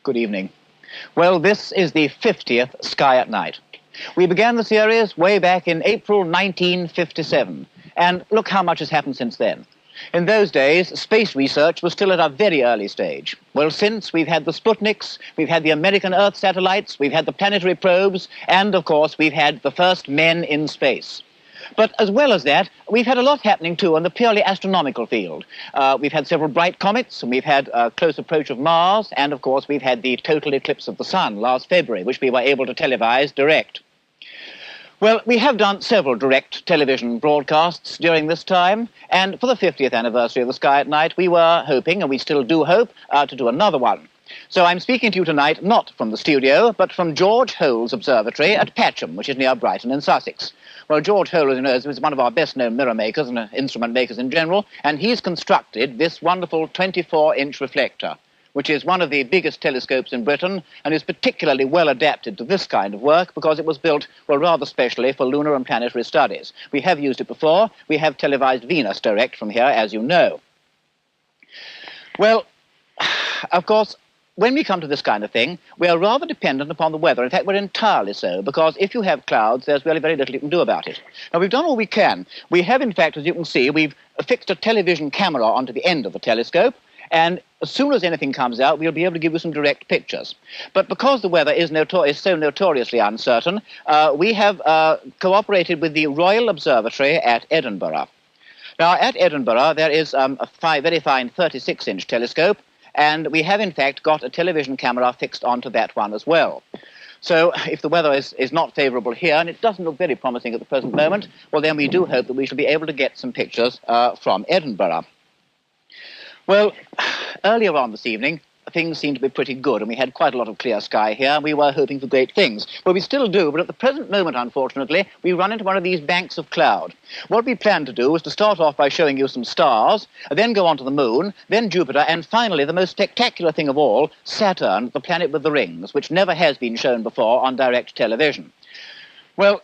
Good evening. Well, this is the 50th Sky at Night. We began the series way back in April 1957, and look how much has happened since then. In those days, space research was still at a very early stage. Well, since we've had the Sputniks, we've had the American Earth satellites, we've had the planetary probes, and of course, we've had the first men in space. But as well as that, we've had a lot happening too in the purely astronomical field. We've had several bright comets, and we've had a close approach of Mars, and of course we've had the total eclipse of the sun last February, which we were able to televise direct. Well, we have done several direct television broadcasts during this time, and for the 50th anniversary of the Sky at Night, we were hoping, and we still do hope, to do another one. So I'm speaking to you tonight not from the studio, but from George Holes's Observatory at Patcham, which is near Brighton in Sussex. Well, George Holes, as you know, is one of our best-known mirror makers and instrument makers in general, and he's constructed this wonderful 24-inch reflector, which is one of the biggest telescopes in Britain and is particularly well adapted to this kind of work because it was built, well, rather specially for lunar and planetary studies. We have used it before. We have televised Venus direct from here, as you know. Well, of course, when we come to this kind of thing, we are rather dependent upon the weather. In fact, we're entirely so, because if you have clouds, there's really very little you can do about it. Now, we've done all we can. We have, in fact, as you can see, we've affixed a television camera onto the end of the telescope, and as soon as anything comes out, we'll be able to give you some direct pictures. But because the weather is so notoriously uncertain, we have cooperated with the Royal Observatory at Edinburgh. Now, at Edinburgh, there is a very fine 36-inch telescope, and we have, in fact, got a television camera fixed onto that one as well. So if the weather is not favourable here, and it doesn't look very promising at the present moment, well, then we do hope that we shall be able to get some pictures from Edinburgh. Well, earlier on this evening, things seemed to be pretty good, and we had quite a lot of clear sky here, and we were hoping for great things. Well, we still do, but at the present moment, unfortunately, we run into one of these banks of cloud. What we planned to do was to start off by showing you some stars, then go on to the moon, then Jupiter, and finally, the most spectacular thing of all, Saturn, the planet with the rings, which never has been shown before on direct television. Well,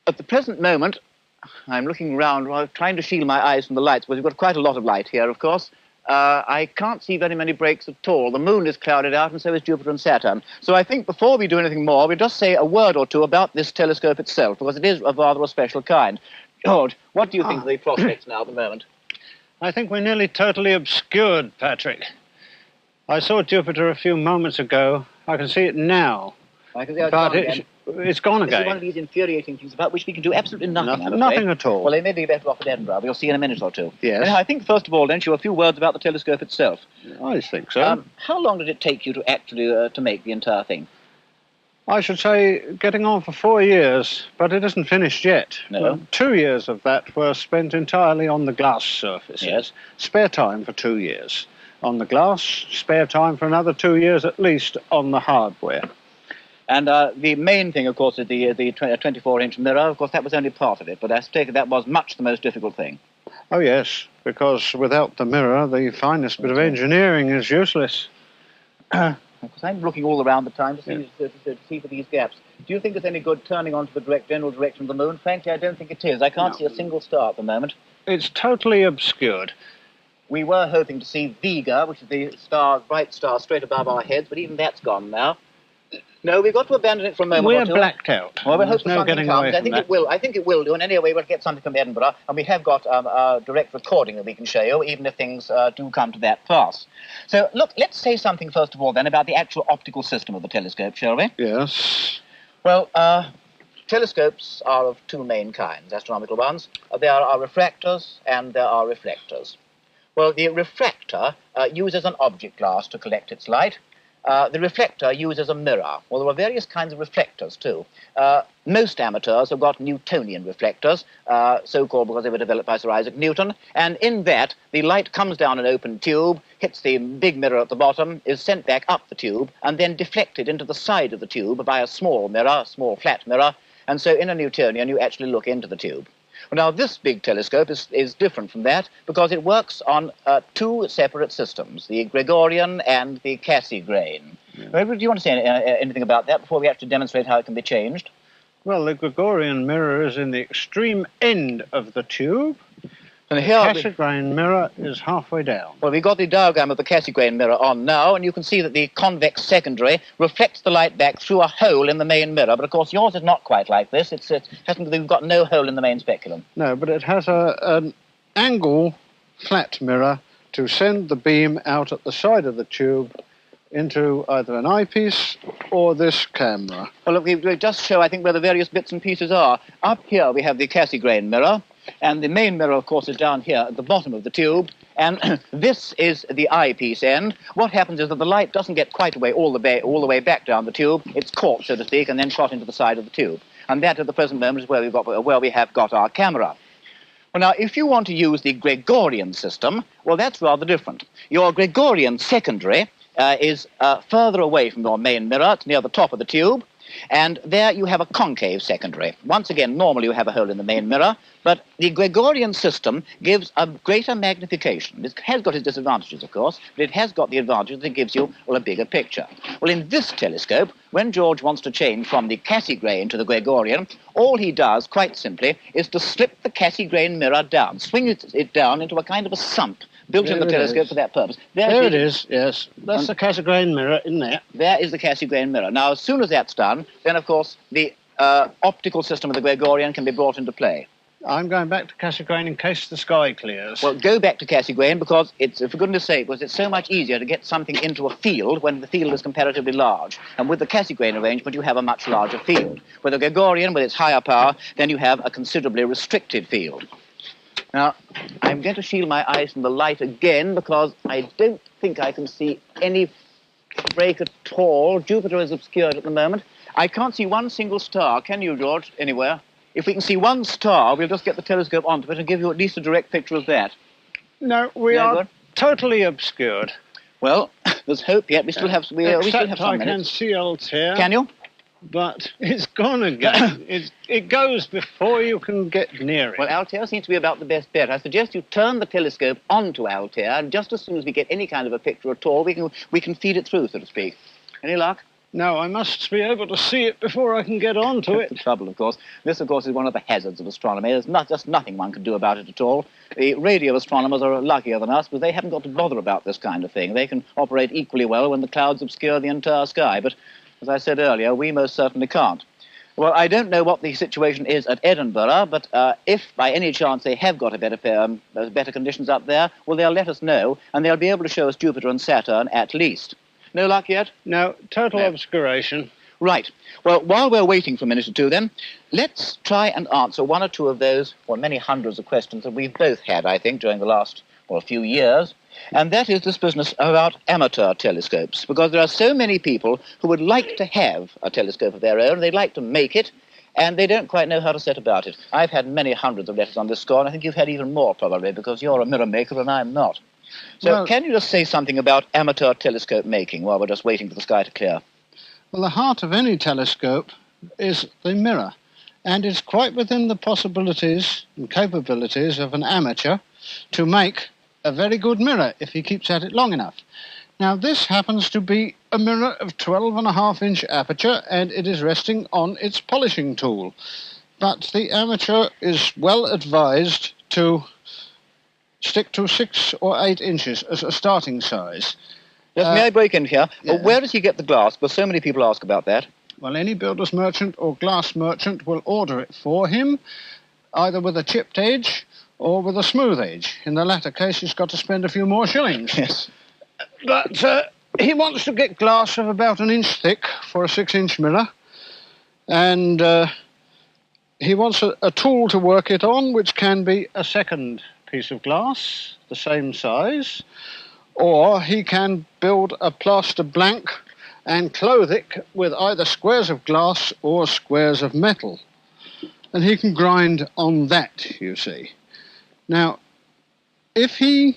at the present moment, I'm looking around, trying to shield my eyes from the lights, because we've got quite a lot of light here, of course. I can't see very many breaks at all. The moon is clouded out, and so is Jupiter and Saturn. So I think before we do anything more, we'll just say a word or two about this telescope itself, because it is of rather a special kind. George, what do you think of the prospects now at the moment? I think we're nearly totally obscured, Patrick. I saw Jupiter a few moments ago. I can see it now. I can see it's but gone again. It's gone again. This is one of these infuriating things about which we can do absolutely nothing. Nothing at all. Well, they may be better off at Edinburgh. We'll see in a minute or two. Yes. Anyhow, I think, first of all, then, a few words about the telescope itself. I think so. How long did it take you to actually to make the entire thing? I should say getting on for 4 years, but it isn't finished yet. No. Well, 2 years of that were spent entirely on the glass surfaces. Yes. Spare time for 2 years on the glass, spare time for another 2 years at least on the hardware. And the main thing, of course, is the 24-inch mirror. Of course, that was only part of it, but I take it that was much the most difficult thing. Oh, yes, because without the mirror, the finest bit of engineering is useless. Because I'm looking all around the time to see for these gaps. Do you think it's any good turning onto the general direction of the moon? Frankly, I don't think it is. I can't see a single star at the moment. It's totally obscured. We were hoping to see Vega, which is the bright star straight above our heads, but even that's gone now. No, we've got to abandon it for a moment We're or two. blacked out. Well, we hope no something getting comes. away from I think that. it will. I think it will do. And anyway, we'll get something from Edinburgh, and we have got a direct recording that we can show you, even if things do come to that pass. So, look, let's say something first of all then about the actual optical system of the telescope, shall we? Yes. Well, telescopes are of two main kinds, astronomical ones. There are refractors and there are reflectors. Well, the refractor uses an object glass to collect its light. The reflector uses a mirror. Well, there are various kinds of reflectors, too. Most amateurs have got Newtonian reflectors, so-called because they were developed by Sir Isaac Newton, and in that, the light comes down an open tube, hits the big mirror at the bottom, is sent back up the tube, and then deflected into the side of the tube by a small mirror, small flat mirror, and so in a Newtonian, you actually look into the tube. Well, now, this big telescope is different from that because it works on two separate systems, the Gregorian and the Cassegrain. Yeah. Do you want to say anything about that before we actually demonstrate how it can be changed? Well, the Gregorian mirror is in the extreme end of the tube, And The here Cassegrain mirror is halfway down. well, we've got the diagram of the Cassegrain mirror on now, and you can see that the convex secondary reflects the light back through a hole in the main mirror. But of course, yours is not quite like this. We've got no hole in the main speculum. No, but it has an angle flat mirror to send the beam out at the side of the tube into either an eyepiece or this camera. Well, look, we just show, I think, where the various bits and pieces are. Up here we have the Cassegrain mirror, and the main mirror, of course, is down here at the bottom of the tube, and this is the eyepiece end. What happens is that the light doesn't get quite all the way back down the tube. It's caught, so to speak, and then shot into the side of the tube. And that, at the present moment, is where we have got our camera. Well, now, if you want to use the Gregorian system, well, that's rather different. Your Gregorian secondary is further away from your main mirror. It's near the top of the tube. And there you have a concave secondary. Once again, normally you have a hole in the main mirror, but the Gregorian system gives a greater magnification. It has got its disadvantages, of course, but it has got the advantage that it gives you, well, a bigger picture. Well, in this telescope, when George wants to change from the Cassegrain to the Gregorian, all he does, quite simply, is to slip the Cassegrain mirror down, swing it down into a kind of a sump built in the telescope for that purpose. There it is, yes. That's the Cassegrain mirror in there. There is the Cassegrain mirror. Now, as soon as that's done, then, of course, the optical system of the Gregorian can be brought into play. I'm going back to Cassegrain in case the sky clears. Well, go back to Cassegrain because it's, for goodness sake, because it's so much easier to get something into a field when the field is comparatively large. And with the Cassegrain arrangement, you have a much larger field. With the Gregorian, with its higher power, then you have a considerably restricted field. Now, I'm going to shield my eyes from the light again because I don't think I can see any break at all. Jupiter is obscured at the moment. I can't see one single star. Can you, George, anywhere? If we can see one star, we'll just get the telescope onto it and give you at least a direct picture of that. No, we are totally obscured. Well, there's hope yet. We still have some minutes. I can see Altair. Can you? But it's gone again. It goes before you can get near it. Well, Altair seems to be about the best bet. I suggest you turn the telescope onto Altair, and just as soon as we get any kind of a picture at all, we can feed it through, so to speak. Any luck? No, I must be able to see it before I can get on to it. That's the trouble, of course. This, of course, is one of the hazards of astronomy. There's just nothing one can do about it at all. The radio astronomers are luckier than us, because they haven't got to bother about this kind of thing. They can operate equally well when the clouds obscure the entire sky, but as I said earlier, we most certainly can't. Well, I don't know what the situation is at Edinburgh, but if by any chance they have got better conditions up there, well, they'll let us know, and they'll be able to show us Jupiter and Saturn at least. No luck yet? No, total obscuration. Right. Well, while we're waiting for a minute or two, then, let's try and answer one or two of those, well, many hundreds of questions that we've both had, I think, during the last, well, few years. And that is this business about amateur telescopes, because there are so many people who would like to have a telescope of their own, they'd like to make it, and they don't quite know how to set about it. I've had many hundreds of letters on this score, and I think you've had even more, probably, because you're a mirror maker and I'm not. So can you just say something about amateur telescope making while we're just waiting for the sky to clear? Well, the heart of any telescope is the mirror, and it's quite within the possibilities and capabilities of an amateur to make a very good mirror if he keeps at it long enough. Now, this happens to be a mirror of 12.5-inch aperture, and it is resting on its polishing tool. But the amateur is well advised to stick to 6 or 8 inches as a starting size. Yes, may I break in here? Yeah. Well, where does he get the glass? Because so many people ask about that. Well, any builder's merchant or glass merchant will order it for him, either with a chipped edge or with a smooth edge. In the latter case, he's got to spend a few more shillings. Yes. But he wants to get glass of about 1 inch thick for a 6-inch mirror, and he wants a tool to work it on, which can be a second piece of glass, the same size, or he can build a plaster blank and clothe it with either squares of glass or squares of metal. And he can grind on that, you see. Now, if he...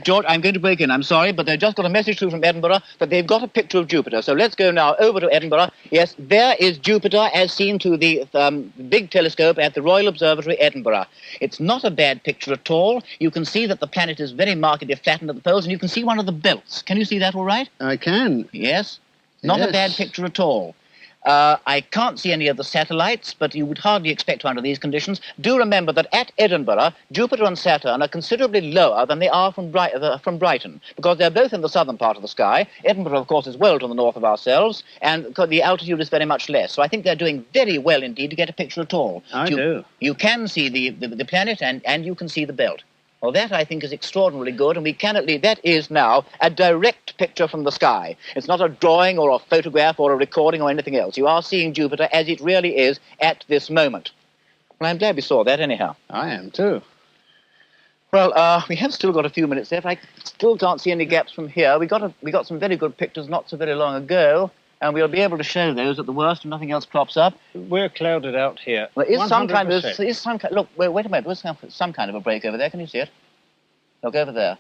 George, I'm going to break in. I'm sorry, but they've just got a message through from Edinburgh that they've got a picture of Jupiter. So let's go now over to Edinburgh. Yes, there is Jupiter as seen through the big telescope at the Royal Observatory Edinburgh. It's not a bad picture at all. You can see that the planet is very markedly flattened at the poles, and you can see one of the belts. Can you see that all right? I can. Yes. Not a bad picture at all. I can't see any of the satellites, but you would hardly expect to under these conditions. Do remember that at Edinburgh, Jupiter and Saturn are considerably lower than they are from Brighton, because they're both in the southern part of the sky. Edinburgh, of course, is well to the north of ourselves, and the altitude is very much less. So I think they're doing very well indeed to get a picture at all. I do. You can see the planet, and you can see the belt. Well, that, I think, is extraordinarily good, and we can at least, that is now a direct picture from the sky. It's not a drawing or a photograph or a recording or anything else. You are seeing Jupiter as it really is at this moment. Well, I'm glad we saw that anyhow. I am too. Well, we have still got a few minutes left. I still can't see any gaps from here. We got some very good pictures not so very long ago, and we'll be able to show those at the worst if nothing else crops up. We're clouded out here. Well, there is 100%. some kind. Look, wait a minute. There's some kind of a break over there. Can you see it? Look over there.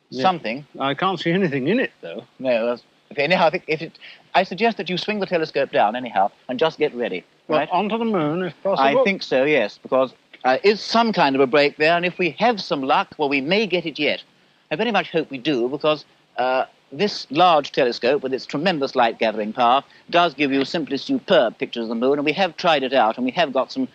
Yeah. Something. I can't see anything in it, though. No. Anyhow, I suggest that you swing the telescope down anyhow and just get ready. Well, right? onto the moon, if possible. I think so. Yes, because is some kind of a break there, and if we have some luck, well, we may get it yet. I very much hope we do, because this large telescope, with its tremendous light-gathering power, does give you simply superb pictures of the moon, and we have tried it out, and we have got some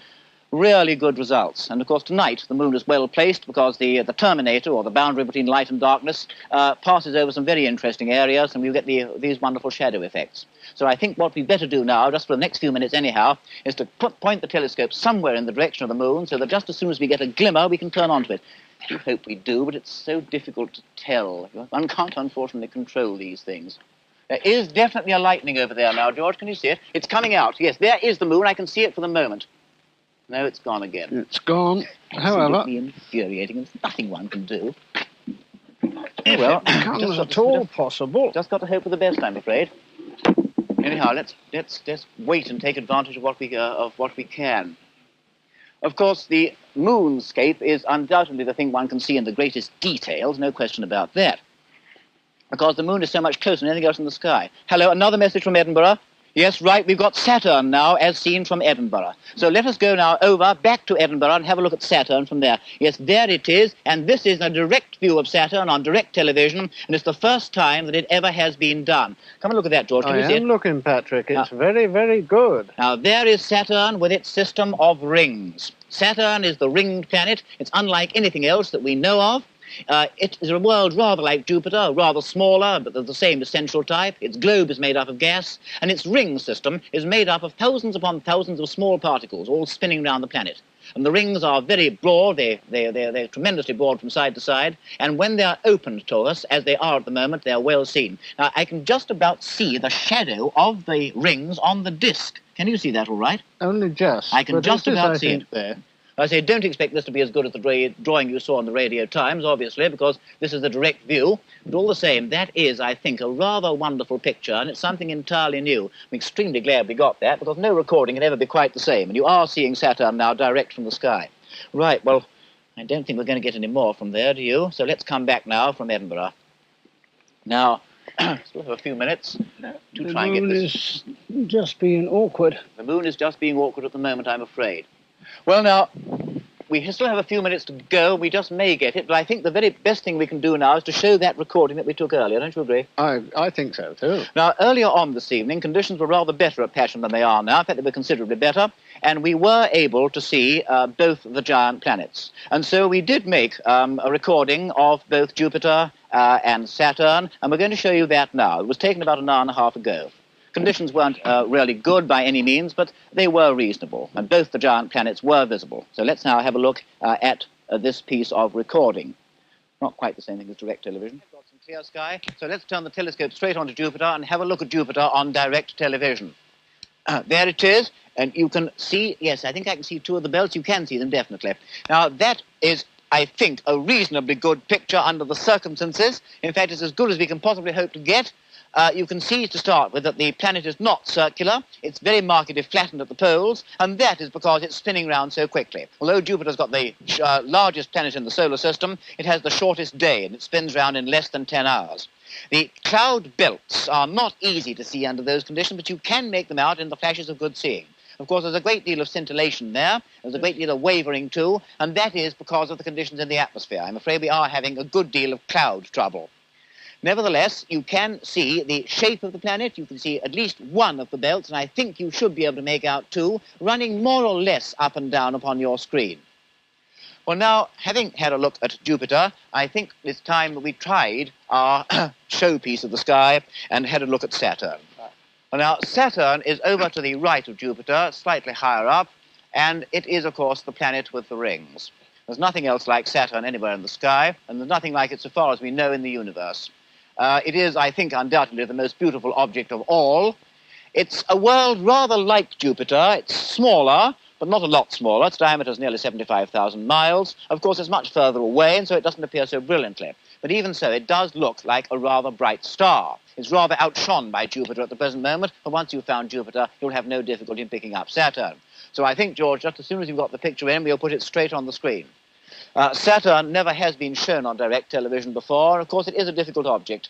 really good results. And, of course, tonight the moon is well placed because the terminator, or the boundary between light and darkness, passes over some very interesting areas, and we get these wonderful shadow effects. So I think what we'd better do now, just for the next few minutes anyhow, is to point the telescope somewhere in the direction of the moon, so that just as soon as we get a glimmer, we can turn onto it. I do hope we do, but it's so difficult to tell. One can't, unfortunately, control these things. There is definitely a lightning over there now, George. Can you see it? It's coming out. Yes, there is the moon. I can see it for the moment. No, it's gone again. It's gone. However, it's infuriating. There's nothing one can do. If Well, it becomes at all possible. Just got to hope for the best, I'm afraid. Anyhow, let's wait and take advantage of what we can. Of course, the moonscape is undoubtedly the thing one can see in the greatest details, no question about that, because the moon is so much closer than anything else in the sky. Hello, another message from Edinburgh. Yes, right, we've got Saturn now as seen from Edinburgh. So let us go now back to Edinburgh and have a look at Saturn from there. Yes, there it is, and this is a direct view of Saturn on direct television, and it's the first time that it ever has been done. Come and look at that, George. Can you see it? I am looking, Patrick. It's very, very good. Now, there is Saturn with its system of rings. Saturn is the ringed planet. It's unlike anything else that we know of. It is a world rather like Jupiter, rather smaller, but of the same essential type. Its globe is made up of gas, and its ring system is made up of thousands upon thousands of small particles, all spinning around the planet. And the rings are very broad. They're tremendously broad from side to side, and when they're opened to us, as they are at the moment, they're well seen. Now, I can just about see the shadow of the rings on the disk. Can you see that all right? Only just. I can just about see it. There. I say, don't expect this to be as good as the drawing you saw on the Radio Times, obviously, because this is a direct view. But all the same, that is, I think, a rather wonderful picture, and it's something entirely new. I'm extremely glad we got that, because no recording can ever be quite the same. And you are seeing Saturn now direct from the sky. Right, well, I don't think we're going to get any more from there, do you? So let's come back now from Edinburgh. Now, still have a few minutes to try and get this. The moon is just being awkward. The moon is just being awkward at the moment, I'm afraid. Well, now, we still have a few minutes to go. We just may get it, but I think the very best thing we can do now is to show that recording that we took earlier. Don't you agree? I think so, too. Now, earlier on this evening, conditions were rather better at Patcham than they are now. In fact, they were considerably better, and we were able to see both the giant planets. And so we did make a recording of both Jupiter and Saturn, and we're going to show you that now. It was taken about an hour and a half ago. Conditions weren't really good by any means, but they were reasonable, and both the giant planets were visible. So let's now have a look at this piece of recording. Not quite the same thing as direct television. We've got some clear sky, so let's turn the telescope straight onto Jupiter and have a look at Jupiter on direct television. There it is, and you can see, yes, I think I can see two of the belts. You can see them, definitely. Now, that is, I think, a reasonably good picture under the circumstances. In fact, it's as good as we can possibly hope to get. You can see to start with that the planet is not circular. It's very markedly flattened at the poles, and that is because it's spinning round so quickly. Although Jupiter's got the largest planet in the solar system, it has the shortest day, and it spins round in less than 10 hours. The cloud belts are not easy to see under those conditions, but you can make them out in the flashes of good seeing. Of course, there's a great deal of scintillation there. There's a great deal of wavering, too, and that is because of the conditions in the atmosphere. I'm afraid we are having a good deal of cloud trouble. Nevertheless, you can see the shape of the planet. You can see at least one of the belts, and I think you should be able to make out two, running more or less up and down upon your screen. Well, now, having had a look at Jupiter, I think it's time that we tried our showpiece of the sky and had a look at Saturn. Well, now, Saturn is over to the right of Jupiter, slightly higher up, and it is, of course, the planet with the rings. There's nothing else like Saturn anywhere in the sky, and there's nothing like it so far as we know in the universe. It is, I think, undoubtedly the most beautiful object of all. It's a world rather like Jupiter. It's smaller, but not a lot smaller. Its diameter is nearly 75,000 miles. Of course, it's much further away, and so it doesn't appear so brilliantly. But even so, it does look like a rather bright star. It's rather outshone by Jupiter at the present moment, but once you've found Jupiter, you'll have no difficulty in picking up Saturn. So I think, George, just as soon as you've got the picture in, we'll put it straight on the screen. Saturn never has been shown on direct television before. Of course, it is a difficult object.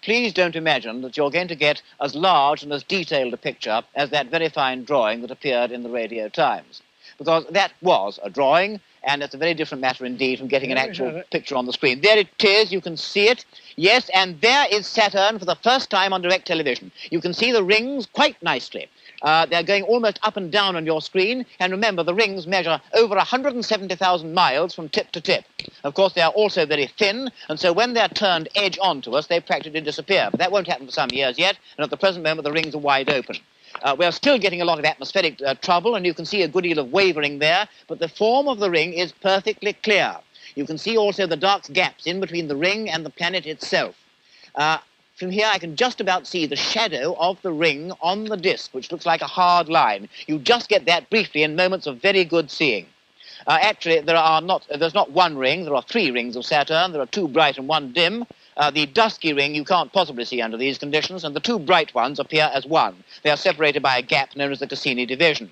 Please don't imagine that you're going to get as large and as detailed a picture as that very fine drawing that appeared in the Radio Times, because that was a drawing, and it's a very different matter indeed from getting an actual picture on the screen. There it is. You can see it. Yes, and there is Saturn for the first time on direct television. You can see the rings quite nicely. They're going almost up and down on your screen, and remember, the rings measure over 170,000 miles from tip to tip. Of course, they are also very thin, and so when they're turned edge on to us, they practically disappear. But that won't happen for some years yet, and at the present moment, the rings are wide open. We're still getting a lot of atmospheric trouble, and you can see a good deal of wavering there, but the form of the ring is perfectly clear. You can see also the dark gaps in between the ring and the planet itself. From here, I can just about see the shadow of the ring on the disk, which looks like a hard line. You just get that briefly in moments of very good seeing. Actually, there's not one ring. There are three rings of Saturn. There are two bright and one dim. The dusky ring you can't possibly see under these conditions, and the two bright ones appear as one. They are separated by a gap known as the Cassini division.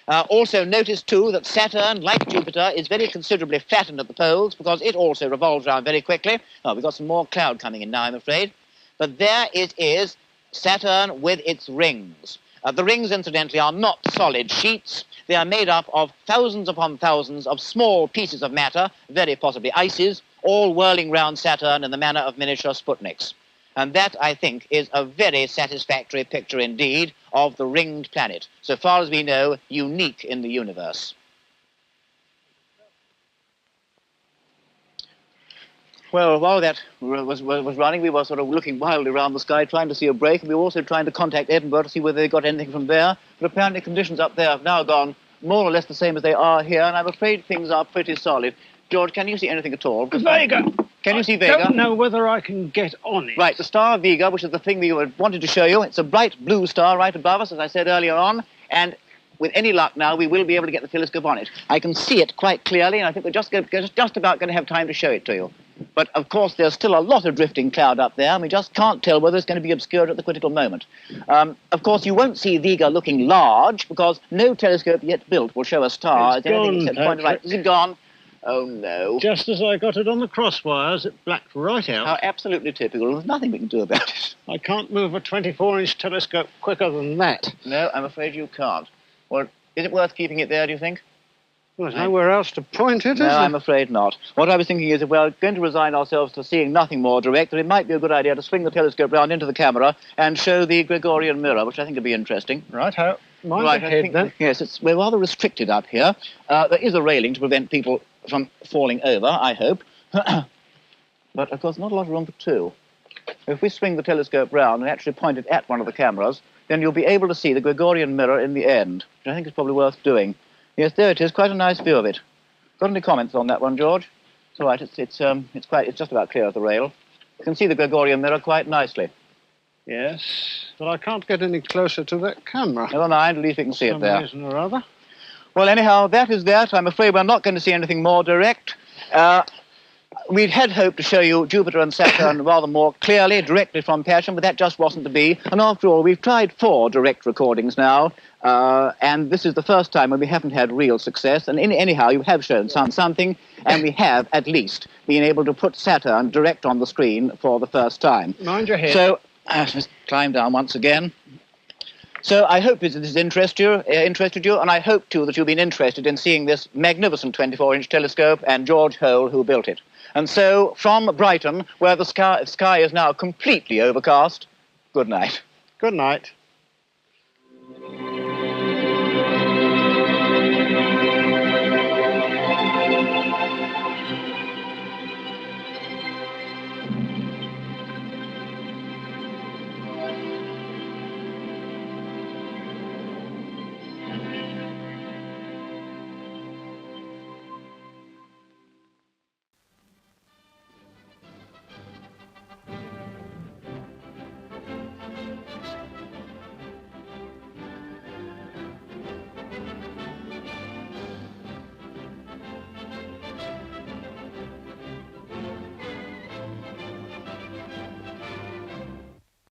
Also notice, too, that Saturn, like Jupiter, is very considerably flattened at the poles because it also revolves around very quickly. Oh, we've got some more cloud coming in now, I'm afraid. But there it is, Saturn with its rings. The rings, incidentally, are not solid sheets. They are made up of thousands upon thousands of small pieces of matter, very possibly ices, all whirling round Saturn in the manner of miniature Sputniks. And that, I think, is a very satisfactory picture indeed of the ringed planet, so far as we know, unique in the universe. Well, while that was running, we were sort of looking wildly around the sky, trying to see a break, and we were also trying to contact Edinburgh to see whether they got anything from there. But apparently conditions up there have now gone more or less the same as they are here, and I'm afraid things are pretty solid. George, can you see anything at all? Vega! Can you see Vega? I don't know whether I can get on it. Right, the star Vega, which is the thing we wanted to show you, it's a bright blue star right above us, as I said earlier on, and with any luck now, we will be able to get the telescope on it. I can see it quite clearly, and I think we're just about going to have time to show it to you. But, of course, there's still a lot of drifting cloud up there, and we just can't tell whether it's going to be obscured at the critical moment. Of course, you won't see Vega looking large, because no telescope yet built will show a star. It's gone, Patrick. Is it gone? Oh, no. Just as I got it on the crosswires, it blacked right out. How absolutely typical. There's nothing we can do about it. I can't move a 24-inch telescope quicker than that. No, I'm afraid you can't. Well, is it worth keeping it there, do you think? Well, there's nowhere else to point it, is No, there? I'm afraid not. What I was thinking is if we're going to resign ourselves to seeing nothing more direct, then it might be a good idea to swing the telescope round into the camera and show the Gregorian mirror, which I think would be interesting. Right-ho. Mind Right, ahead, then. Yes, we're rather restricted up here. There is a railing to prevent people from falling over, I hope. But, of course, not a lot of room for two. If we swing the telescope round and actually point it at one of the cameras, then you'll be able to see the Gregorian mirror in the end, which I think is probably worth doing. Yes, there it is. Quite a nice view of it. Got any comments on that one, George? It's all right. It's just about clear of the rail. You can see the Gregorian mirror quite nicely. Yes, but I can't get any closer to that camera. Never mind. At least we can see it there. For some reason or other. Well, anyhow, that is that. I'm afraid we're not going to see anything more direct. We had hoped to show you Jupiter and Saturn rather more clearly, directly from Patcham, but that just wasn't to be. And after all, we've tried 4 direct recordings now, and this is the first time when we haven't had real success. And anyhow, you have shown something, and we have at least been able to put Saturn direct on the screen for the first time. Mind your head. So, let's climb down once again. So I hope this has interested you, and I hope, too, that you've been interested in seeing this magnificent 24-inch telescope and George Hole, who built it. And so, from Brighton, where the sky is now completely overcast, good night. Good night.